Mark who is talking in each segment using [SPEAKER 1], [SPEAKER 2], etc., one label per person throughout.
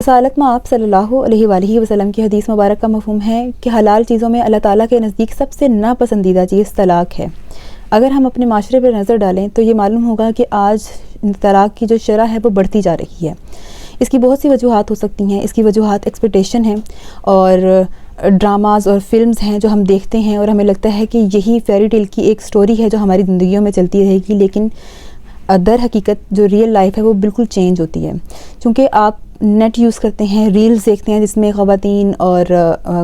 [SPEAKER 1] رسالت میں آپ صلی اللہ علیہ وآلہ وسلم کی حدیث مبارک کا مفہوم ہے کہ حلال چیزوں میں اللہ تعالیٰ کے نزدیک سب سے ناپسندیدہ چیز طلاق ہے۔ اگر ہم اپنے معاشرے پر نظر ڈالیں تو یہ معلوم ہوگا کہ آج طلاق کی جو شرح ہے وہ بڑھتی جا رہی ہے۔ اس کی بہت سی وجوہات ہو سکتی ہیں۔ اس کی وجوہات ایکسپیکٹیشن ہیں اور ڈراماز اور فلمز ہیں جو ہم دیکھتے ہیں اور ہمیں لگتا ہے کہ یہی فیری ٹیل کی ایک سٹوری ہے جو ہماری زندگیوں میں چلتی رہے گی، لیکن در حقیقت جو ریئل لائف ہے وہ بالکل چینج ہوتی ہے۔ چونکہ آپ نیٹ یوز کرتے ہیں، ریلز دیکھتے ہیں جس میں خواتین اور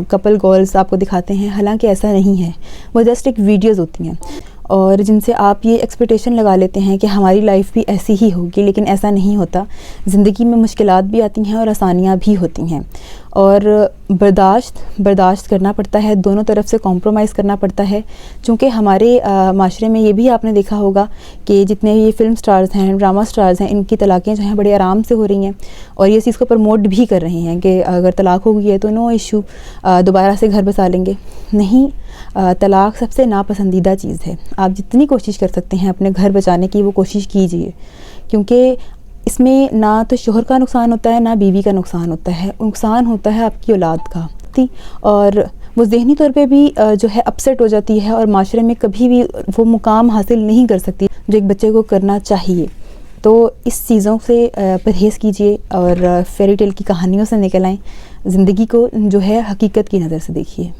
[SPEAKER 1] کپل گولز آپ کو دکھاتے ہیں، حالانکہ ایسا نہیں ہے، وہ جسٹ ایک ویڈیوز ہوتی ہیں اور جن سے آپ یہ ایکسپیکٹیشن لگا لیتے ہیں کہ ہماری لائف بھی ایسی ہی ہوگی، لیکن ایسا نہیں ہوتا۔ زندگی میں مشکلات بھی آتی ہیں اور آسانیاں بھی ہوتی ہیں اور برداشت کرنا پڑتا ہے، دونوں طرف سے کمپرومائز کرنا پڑتا ہے۔ چونکہ ہمارے معاشرے میں یہ بھی آپ نے دیکھا ہوگا کہ جتنے یہ فلم سٹارز ہیں، ڈرامہ سٹارز ہیں، ان کی طلاقیں جو ہیں بڑے آرام سے ہو رہی ہیں اور یہ چیز کو پروموٹ بھی کر رہے ہیں کہ اگر طلاق ہو گئی ہے تو نو ایشو، دوبارہ سے گھر بسا لیں گے۔ نہیں، طلاق سب سے ناپسندیدہ چیز ہے۔ آپ جتنی کوشش کر سکتے ہیں اپنے گھر بچانے کی وہ کوشش کیجئے، کیونکہ اس میں نہ تو شوہر کا نقصان ہوتا ہے نہ بیوی کا نقصان ہوتا ہے، نقصان ہوتا ہے آپ کی اولاد کا، اور وہ ذہنی طور پہ بھی جو ہے اپسیٹ ہو جاتی ہے اور معاشرے میں کبھی بھی وہ مقام حاصل نہیں کر سکتی جو ایک بچے کو کرنا چاہیے۔ تو اس چیزوں سے پرہیز کیجئے اور فیری ٹیل کی کہانیوں سے نکل آئیں، زندگی کو جو ہے حقیقت کی نظر سے دیکھیے۔